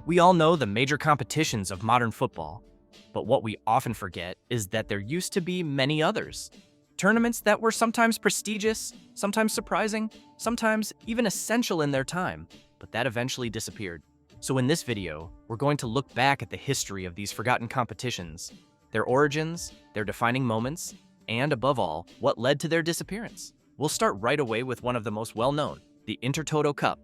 We all know the major competitions of modern football, but what we often forget is that there used to be many others. Tournaments that were sometimes prestigious, sometimes surprising, sometimes even essential in their time, but that eventually disappeared. So in this video, we're going to look back at the history of these forgotten competitions, their origins, their defining moments, and above all, what led to their disappearance. We'll start right away with one of the most well-known, the Intertoto Cup.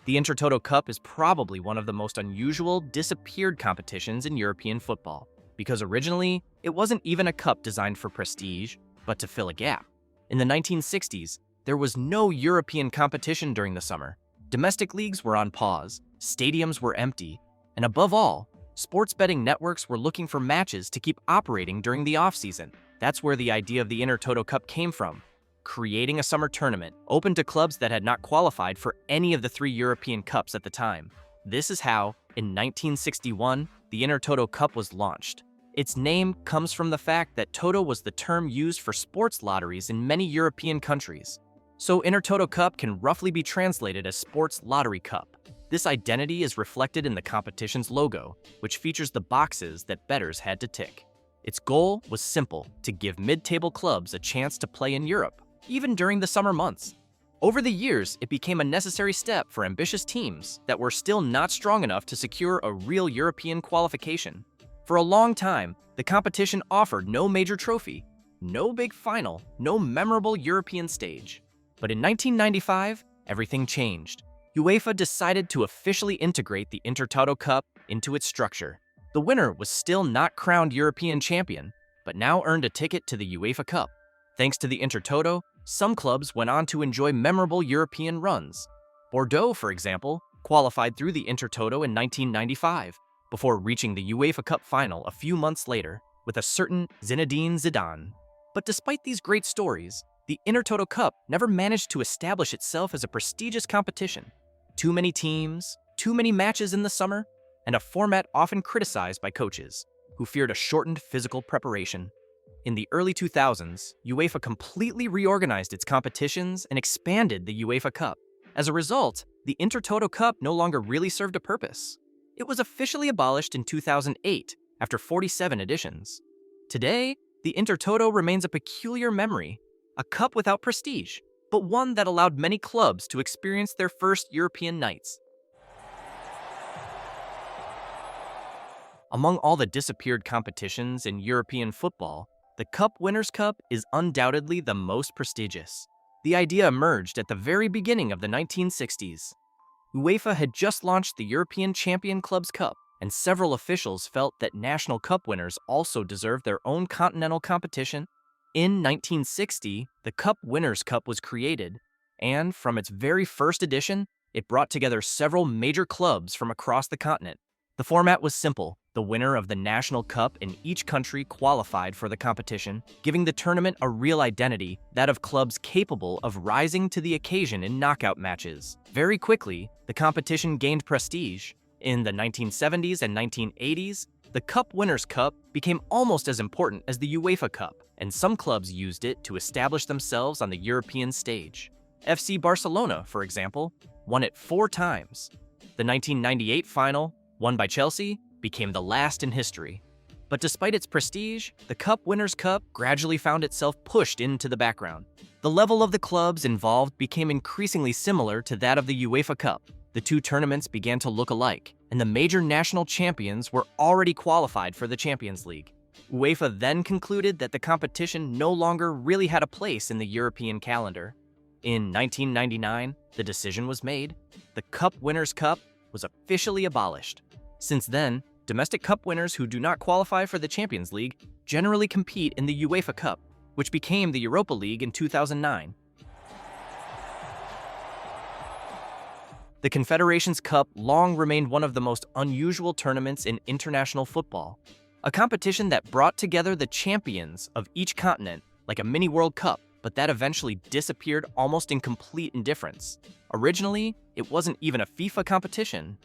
The Intertoto Cup is probably one of the most unusual, disappeared competitions in European football, because originally, it wasn't even a cup designed for prestige, but to fill a gap. In the 1960s, there was no European competition during the summer. Domestic leagues were on pause, stadiums were empty, and above all, sports betting networks were looking for matches to keep operating during the off-season. That's where the idea of the Intertoto Cup came from, creating a summer tournament open to clubs that had not qualified for any of the 3 European Cups at the time. This is how, in 1961, the Intertoto Cup was launched. Its name comes from the fact that Toto was the term used for sports lotteries in many European countries. So Intertoto Cup can roughly be translated as Sports Lottery Cup. This identity is reflected in the competition's logo, which features the boxes that bettors had to tick. Its goal was simple: to give mid-table clubs a chance to play in Europe, even during the summer months. Over the years, it became a necessary step for ambitious teams that were still not strong enough to secure a real European qualification. For a long time, the competition offered no major trophy, no big final, no memorable European stage. But in 1995, everything changed. UEFA decided to officially integrate the Intertoto Cup into its structure. The winner was still not crowned European champion, but now earned a ticket to the UEFA Cup. Thanks to the Intertoto, some clubs went on to enjoy memorable European runs. Bordeaux, for example, qualified through the Intertoto in 1995, before reaching the UEFA Cup final a few months later with a certain Zinedine Zidane. But despite these great stories, the Intertoto Cup never managed to establish itself as a prestigious competition. Too many teams, too many matches in the summer, and a format often criticized by coaches, who feared a shortened physical preparation. In the early 2000s, UEFA completely reorganized its competitions and expanded the UEFA Cup. As a result, the Intertoto Cup no longer really served a purpose. It was officially abolished in 2008 after 47 editions. Today, the Intertoto remains a peculiar memory, a cup without prestige, but one that allowed many clubs to experience their first European nights. Among all the disappeared competitions in European football, the Cup Winners' Cup is undoubtedly the most prestigious. The idea emerged at the very beginning of the 1960s. UEFA had just launched the European Champion Clubs Cup, and several officials felt that national cup winners also deserved their own continental competition. In 1960, the Cup Winners' Cup was created, and from its very first edition, it brought together several major clubs from across the continent. The format was simple. The winner of the national cup in each country qualified for the competition, giving the tournament a real identity, that of clubs capable of rising to the occasion in knockout matches. Very quickly, the competition gained prestige. In the 1970s and 1980s, the Cup Winners' Cup became almost as important as the UEFA Cup, and some clubs used it to establish themselves on the European stage. FC Barcelona, for example, won it 4 times. The 1998 final, won by Chelsea, became the last in history. But despite its prestige, the Cup Winners' Cup gradually found itself pushed into the background. The level of the clubs involved became increasingly similar to that of the UEFA Cup. The 2 tournaments began to look alike, and the major national champions were already qualified for the Champions League. UEFA then concluded that the competition no longer really had a place in the European calendar. In 1999, the decision was made. The Cup Winners' Cup was officially abolished. Since then, domestic cup winners who do not qualify for the Champions League generally compete in the UEFA Cup, which became the Europa League in 2009. The Confederations Cup long remained one of the most unusual tournaments in international football, a competition that brought together the champions of each continent like a mini World Cup, but that eventually disappeared almost in complete indifference. Originally, it wasn't even a FIFA competition.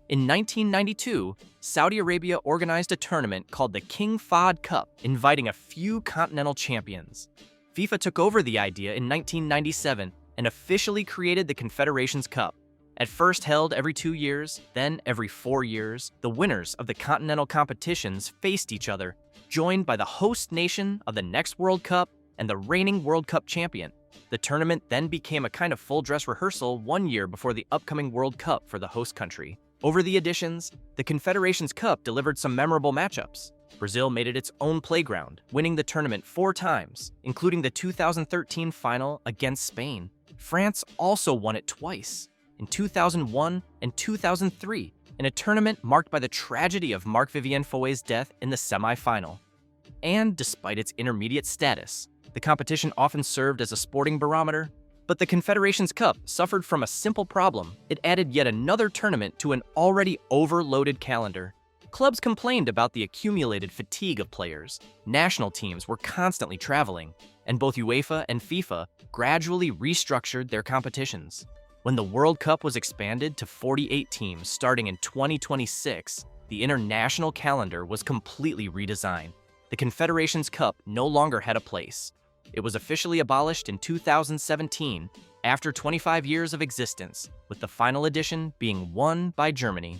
In 1992, Saudi Arabia organized a tournament called the King Fahd Cup, inviting a few continental champions. FIFA took over the idea in 1997 and officially created the Confederations Cup. At first held every 2 years, then every 4 years, the winners of the continental competitions faced each other, joined by the host nation of the next World Cup and the reigning World Cup champion. The tournament then became a kind of full-dress rehearsal 1 year before the upcoming World Cup for the host country. Over the editions, the Confederations Cup delivered some memorable matchups. Brazil made it its own playground, winning the tournament 4 times, including the 2013 final against Spain. France also won it twice, in 2001 and 2003, in a tournament marked by the tragedy of Marc-Vivien Foé's death in the semi-final. And despite its intermediate status, the competition often served as a sporting barometer. But the Confederations Cup suffered from a simple problem. It added yet another tournament to an already overloaded calendar. Clubs complained about the accumulated fatigue of players. National teams were constantly traveling, and both UEFA and FIFA gradually restructured their competitions. When the World Cup was expanded to 48 teams starting in 2026, the international calendar was completely redesigned. The Confederations Cup no longer had a place. It was officially abolished in 2017 after 25 years of existence, with the final edition being won by Germany.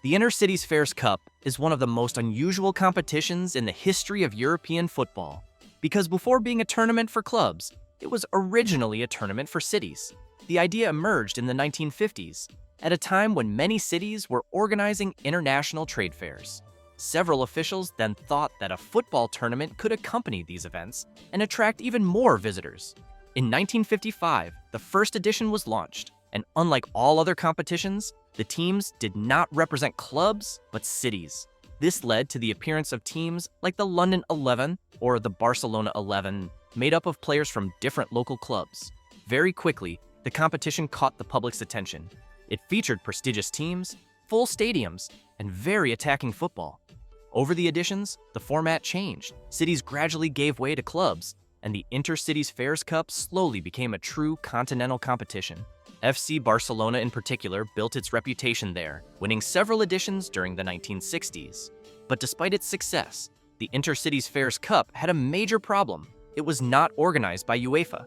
The Intercities Fairs Cup is one of the most unusual competitions in the history of European football, because before being a tournament for clubs, it was originally a tournament for cities. The idea emerged in the 1950s, at a time when many cities were organizing international trade fairs. Several officials then thought that a football tournament could accompany these events and attract even more visitors. In 1955, the first edition was launched, and unlike all other competitions, the teams did not represent clubs, but cities. This led to the appearance of teams like the London 11 or the Barcelona 11, made up of players from different local clubs. Very quickly, the competition caught the public's attention. It featured prestigious teams, full stadiums, and very attacking football. Over the editions, the format changed. Cities gradually gave way to clubs, and the Intercities Fairs Cup slowly became a true continental competition. FC Barcelona in particular built its reputation there, winning several editions during the 1960s. But despite its success, the Intercities Fairs Cup had a major problem. It was not organized by UEFA.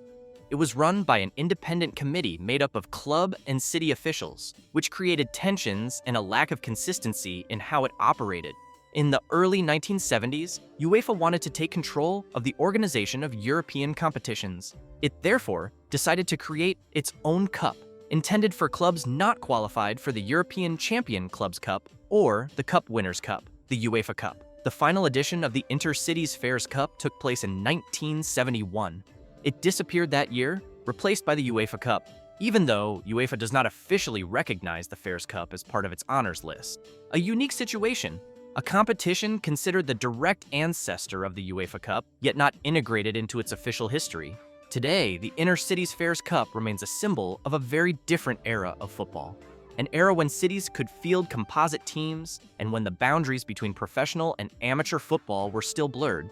It was run by an independent committee made up of club and city officials, which created tensions and a lack of consistency in how it operated. In the early 1970s, UEFA wanted to take control of the organization of European competitions. It therefore decided to create its own cup, intended for clubs not qualified for the European Champion Clubs Cup or the Cup Winners' Cup, the UEFA Cup. The final edition of the Intercities Fairs Cup took place in 1971. It disappeared that year, replaced by the UEFA Cup, even though UEFA does not officially recognize the Fairs Cup as part of its honors list. A unique situation. A competition considered the direct ancestor of the UEFA Cup, yet not integrated into its official history. Today, the Intercities Fairs Cup remains a symbol of a very different era of football. An era when cities could field composite teams and when the boundaries between professional and amateur football were still blurred.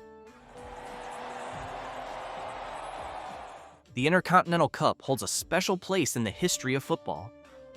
The Intercontinental Cup holds a special place in the history of football,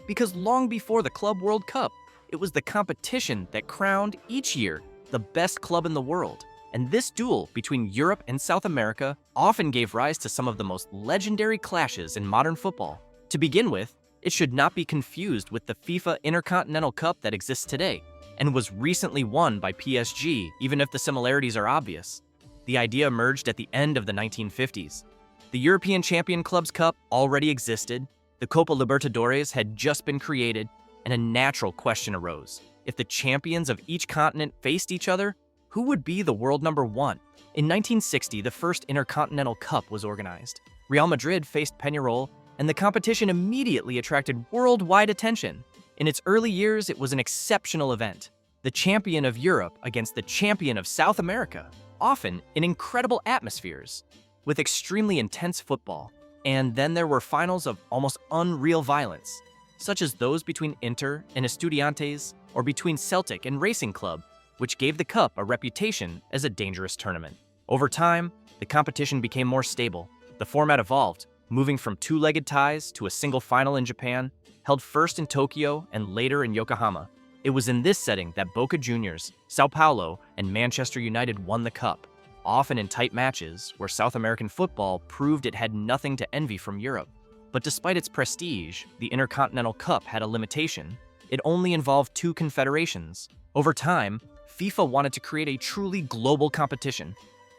because long before the Club World Cup, it was the competition that crowned each year the best club in the world. And this duel between Europe and South America often gave rise to some of the most legendary clashes in modern football. To begin with, it should not be confused with the FIFA Intercontinental Cup that exists today, and was recently won by PSG, even if the similarities are obvious. The idea emerged at the end of the 1950s. The European Champion Clubs Cup already existed, the Copa Libertadores had just been created, and a natural question arose. If the champions of each continent faced each other, who would be the world number one? In 1960, the first Intercontinental Cup was organized. Real Madrid faced Peñarol, and the competition immediately attracted worldwide attention. In its early years, it was an exceptional event. The champion of Europe against the champion of South America, often in incredible atmospheres, with extremely intense football. And then there were finals of almost unreal violence, such as those between Inter and Estudiantes, or between Celtic and Racing Club, which gave the cup a reputation as a dangerous tournament. Over time, the competition became more stable. The format evolved, moving from two-legged ties to a single final in Japan, held first in Tokyo and later in Yokohama. It was in this setting that Boca Juniors, Sao Paulo, and Manchester United won the cup. often in tight matches where South American football proved it had nothing to envy from Europe. But despite its prestige, the Intercontinental Cup had a limitation. It only involved two confederations. Over time, FIFA wanted to create a truly global competition.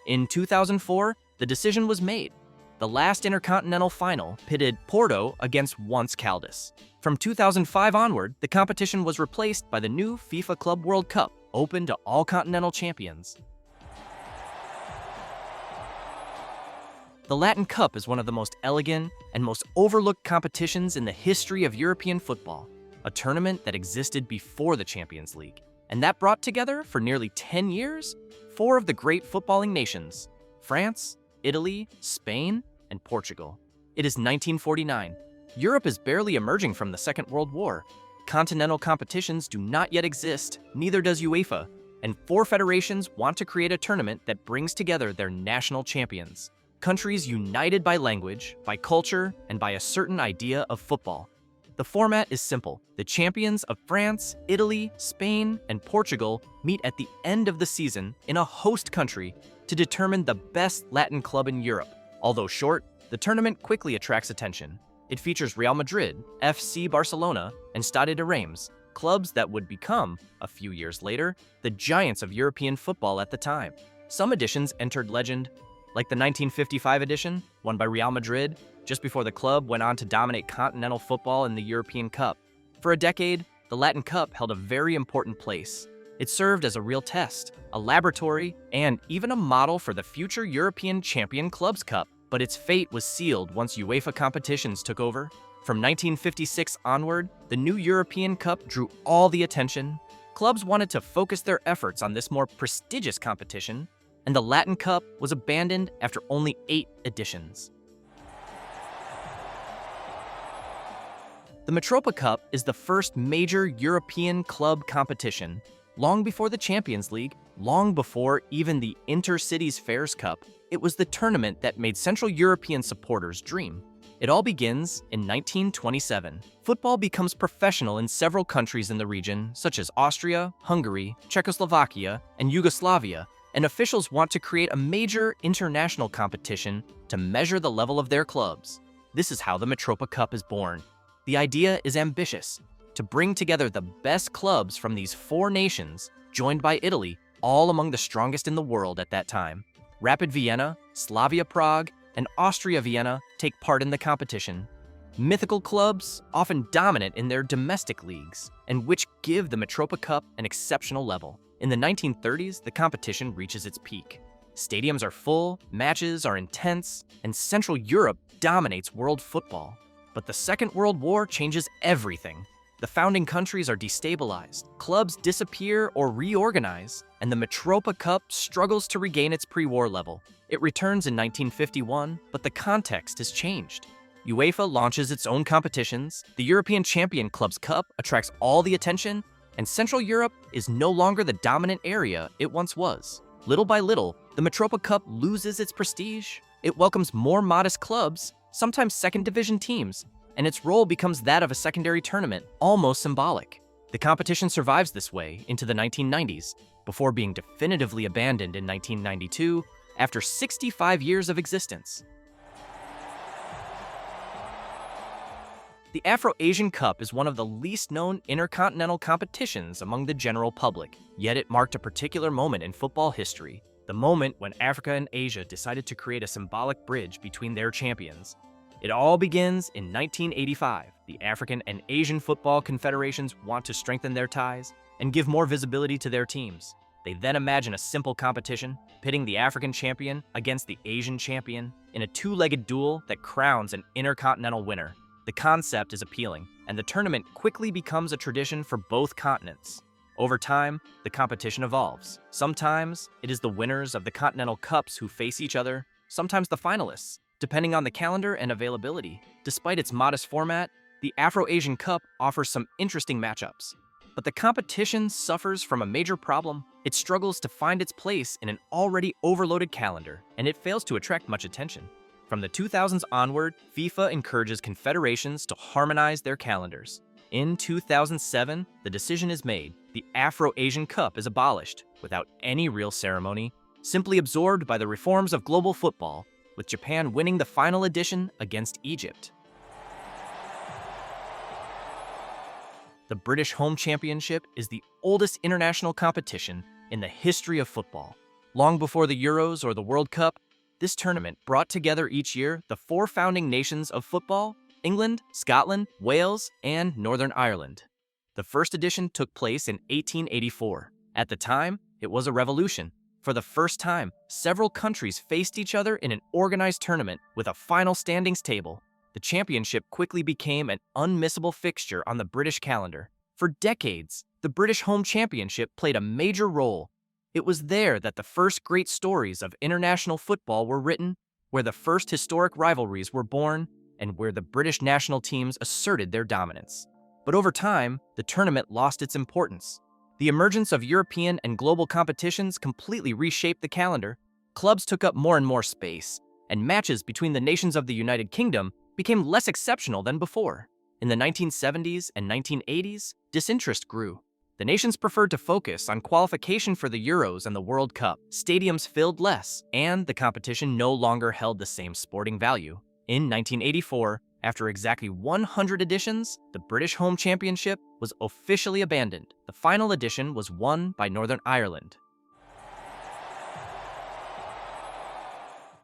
In 2004, the decision was made. The last Intercontinental final pitted Porto against once Caldas. From 2005 onward, the competition was replaced by the new FIFA Club World Cup, open to all continental champions. The Latin Cup is one of the most elegant and most overlooked competitions in the history of European football, a tournament that existed before the Champions League, and that brought together, for nearly 10 years, four of the great footballing nations: France, Italy, Spain, and Portugal. It is 1949. Europe is barely emerging from the Second World War. Continental competitions do not yet exist, neither does UEFA, and four federations want to create a tournament that brings together their national champions. Countries united by language, by culture, and by a certain idea of football. The format is simple. The champions of France, Italy, Spain, and Portugal meet at the end of the season in a host country to determine the best Latin club in Europe. Although short, the tournament quickly attracts attention. It features Real Madrid, FC Barcelona, and Stade de Reims, clubs that would become, a few years later, the giants of European football at the time. Some editions entered legend, like the 1955 edition, won by Real Madrid, just before the club went on to dominate continental football in the European Cup. For a decade, the Latin Cup held a very important place. It served as a real test, a laboratory, and even a model for the future European Champion Clubs Cup. But its fate was sealed once UEFA competitions took over. From 1956 onward, the new European Cup drew all the attention. Clubs wanted to focus their efforts on this more prestigious competition, and the Latin Cup was abandoned after only 8 editions. The Mitropa Cup is the first major European club competition. Long before the Champions League, long before even the Intercities Fairs Cup, it was the tournament that made Central European supporters dream. It all begins in 1927. Football becomes professional in several countries in the region, such as Austria, Hungary, Czechoslovakia, and Yugoslavia, and officials want to create a major international competition to measure the level of their clubs. This is how the Mitropa Cup is born. The idea is ambitious: to bring together the best clubs from these 4 nations, joined by Italy, all among the strongest in the world at that time. Rapid Vienna, Slavia Prague, and Austria Vienna take part in the competition. Mythical clubs, often dominant in their domestic leagues, and which give the Mitropa Cup an exceptional level. In the 1930s, the competition reaches its peak. Stadiums are full, matches are intense, and Central Europe dominates world football. But the Second World War changes everything. The founding countries are destabilized, clubs disappear or reorganize, and the Mitropa Cup struggles to regain its pre-war level. It returns in 1951, but the context has changed. UEFA launches its own competitions, the European Champion Clubs Cup attracts all the attention, and Central Europe is no longer the dominant area it once was. Little by little, the Mitropa Cup loses its prestige. It welcomes more modest clubs, sometimes second division teams, and its role becomes that of a secondary tournament, almost symbolic. The competition survives this way into the 1990s, before being definitively abandoned in 1992 after 65 years of existence. The Afro-Asian Cup is one of the least known intercontinental competitions among the general public, yet it marked a particular moment in football history, the moment when Africa and Asia decided to create a symbolic bridge between their champions. It all begins in 1985. The African and Asian football confederations want to strengthen their ties and give more visibility to their teams. They then imagine a simple competition, pitting the African champion against the Asian champion in a 2-legged duel that crowns an intercontinental winner. The concept is appealing, and the tournament quickly becomes a tradition for both continents. Over time, the competition evolves. Sometimes it is the winners of the Continental Cups who face each other, sometimes the finalists, depending on the calendar and availability. Despite its modest format, the Afro-Asian Cup offers some interesting matchups. But the competition suffers from a major problem. It struggles to find its place in an already overloaded calendar, and it fails to attract much attention. From the 2000s onward, FIFA encourages confederations to harmonize their calendars. In 2007, the decision is made. The Afro-Asian Cup is abolished without any real ceremony simply absorbed by the reforms of global football, with Japan winning the final edition against Egypt. The British Home Championship is the oldest international competition in the history of football. Long before the Euros or the World Cup, this tournament brought together each year the four founding nations of football: England, Scotland, Wales, and Northern Ireland. The first edition took place in 1884. At the time, it was a revolution. For the first time, several countries faced each other in an organized tournament with a final standings table. The championship quickly became an unmissable fixture on the British calendar. For decades, the British Home Championship played a major role. It was there that the first great stories of international football were written, where the first historic rivalries were born, and where the British national teams asserted their dominance. But over time, the tournament lost its importance. The emergence of European and global competitions completely reshaped the calendar. Clubs took up more and more space, and matches between the nations of the United Kingdom became less exceptional than before. In the 1970s and 1980s, disinterest grew. The nations preferred to focus on qualification for the Euros and the World Cup. Stadiums filled less, and the competition no longer held the same sporting value. In 1984, after exactly 100 editions, the British Home Championship was officially abandoned. The final edition was won by Northern Ireland.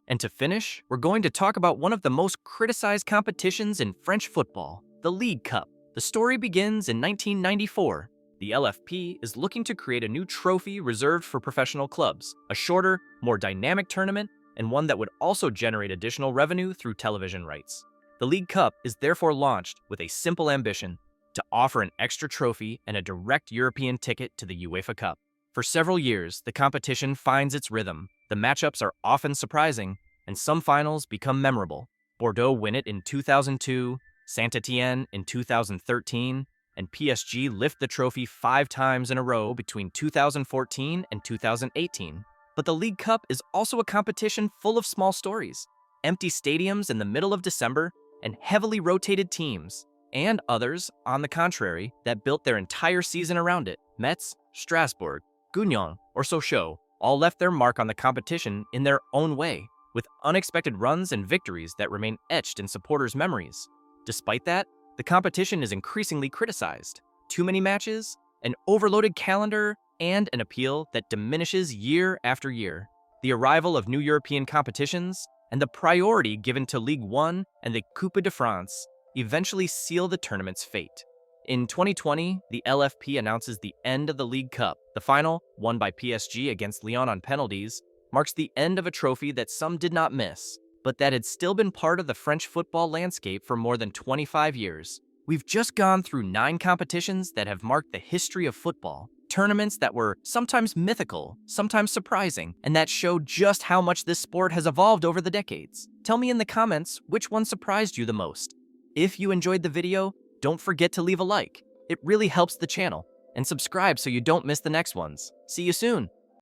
And to finish, we're going to talk about one of the most criticized competitions in French football, the League Cup. The story begins in 1994. The LFP is looking to create a new trophy reserved for professional clubs, a shorter, more dynamic tournament, and one that would also generate additional revenue through television rights. The League Cup is therefore launched with a simple ambition: to offer an extra trophy and a direct European ticket to the UEFA Cup. For several years, the competition finds its rhythm. The matchups are often surprising, and some finals become memorable. Bordeaux win it in 2002, Saint-Étienne in 2013, and PSG lift the trophy 5 times in a row between 2014 and 2018. But the League Cup is also a competition full of small stories. Empty stadiums in the middle of December, and heavily rotated teams, and others, on the contrary, that built their entire season around it. Metz, Strasbourg, Guignon, or Sochaux all left their mark on the competition in their own way, with unexpected runs and victories that remain etched in supporters' memories. Despite that, the competition is increasingly criticized. Too many matches, an overloaded calendar, and an appeal that diminishes year after year. The arrival of new European competitions and the priority given to Ligue 1 and the Coupe de France eventually seal the tournament's fate. In 2020, the LFP announces the end of the League Cup. The final, won by PSG against Lyon on penalties, marks the end of a trophy that some did not miss, but that had still been part of the French football landscape for more than 25 years. We've just gone through 9 competitions that have marked the history of football. Tournaments that were sometimes mythical, sometimes surprising, and that showed just how much this sport has evolved over the decades. Tell me in the comments which one surprised you the most. If you enjoyed the video, don't forget to leave a like. It really helps the channel. And subscribe so you don't miss the next ones. See you soon!